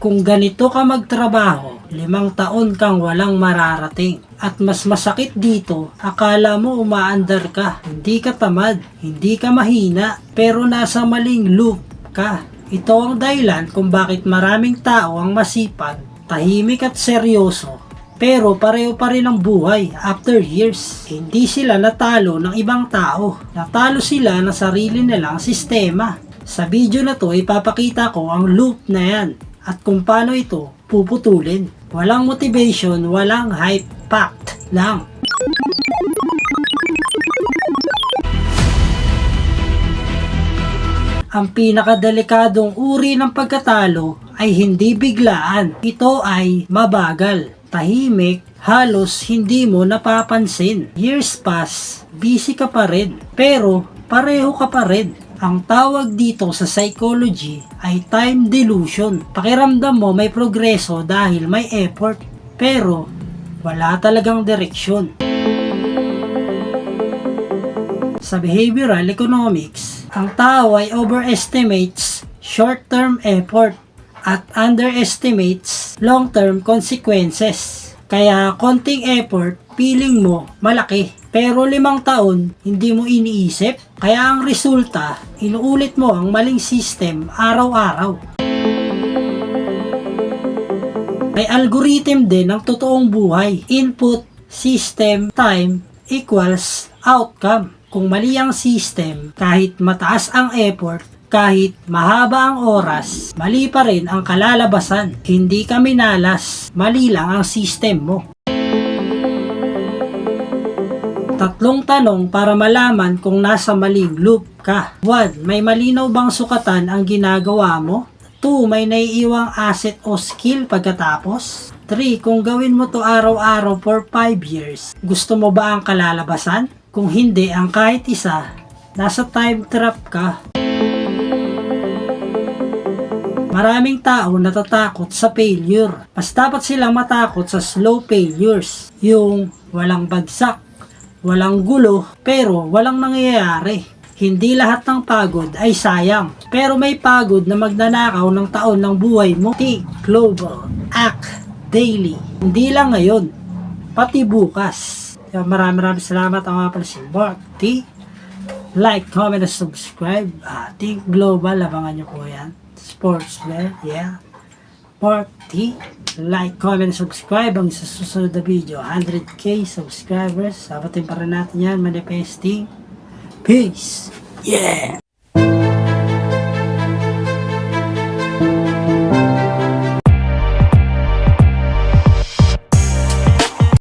Kung ganito ka magtrabaho, 5 taon kang walang mararating. At mas masakit dito, akala mo umaandar ka. Hindi ka tamad, hindi ka mahina, pero nasa maling loop ka. Ito ang dahilan kung bakit maraming tao ang masipag, tahimik at seryoso, pero pareho pa rin ang buhay after years. Hindi sila natalo ng ibang tao. Natalo sila ng sarili nilang sistema. Sa video na to, ipapakita ko ang loop na yan at kung paano ito puputulin. Walang motivation, walang hype, fact lang. Ang pinakadelikadong uri ng pagkatalo ay hindi biglaan. Ito ay mabagal, tahimik, halos hindi mo napapansin. Years pass, busy ka pa rin, pero pareho ka pa rin. Ang tawag dito sa psychology ay time delusion. Pakiramdam mo may progreso dahil may effort, pero wala talagang direksyon. Sa behavioral economics, ang tao ay overestimates short-term effort at underestimates long-term consequences. Kaya konting effort, feeling mo malaki. Pero 5 taon, hindi mo iniisip. Kaya ang resulta, inuulit mo ang maling system araw-araw. May algorithm din ng totoong buhay. Input, system, time, equals outcome. Kung mali ang system, kahit mataas ang effort, kahit mahaba ang oras, mali pa rin ang kalalabasan. Hindi ka minalas, mali lang ang system mo. 3 tanong para malaman kung nasa maling loop ka. 1. May malinaw bang sukatan ang ginagawa mo? 2. May naiiwang asset o skill pagkatapos? 3. Kung gawin mo to araw-araw for 5 years, gusto mo ba ang kalalabasan? Kung hindi ang kahit isa, nasa time trap ka. Maraming tao natatakot sa failure. Mas dapat silang matakot sa slow failures. Yung walang bagsak, walang gulo, pero walang nangyayari. Hindi lahat ng pagod ay sayang. Pero may pagod na magnanakaw ng taon ng buhay mo. Think global. Act daily. Hindi lang ngayon, pati bukas. Maraming salamat. Ang mga pala si Mark T. Like, comment, and subscribe. Think global. Abangan nyo po yan. Sports bet. Yeah. Mark T. Like, comment, and subscribe. Ang sa susunod na video, 100k subscribers. Sabatin pa rin natin yan. Manifesting. Peace. Yeah.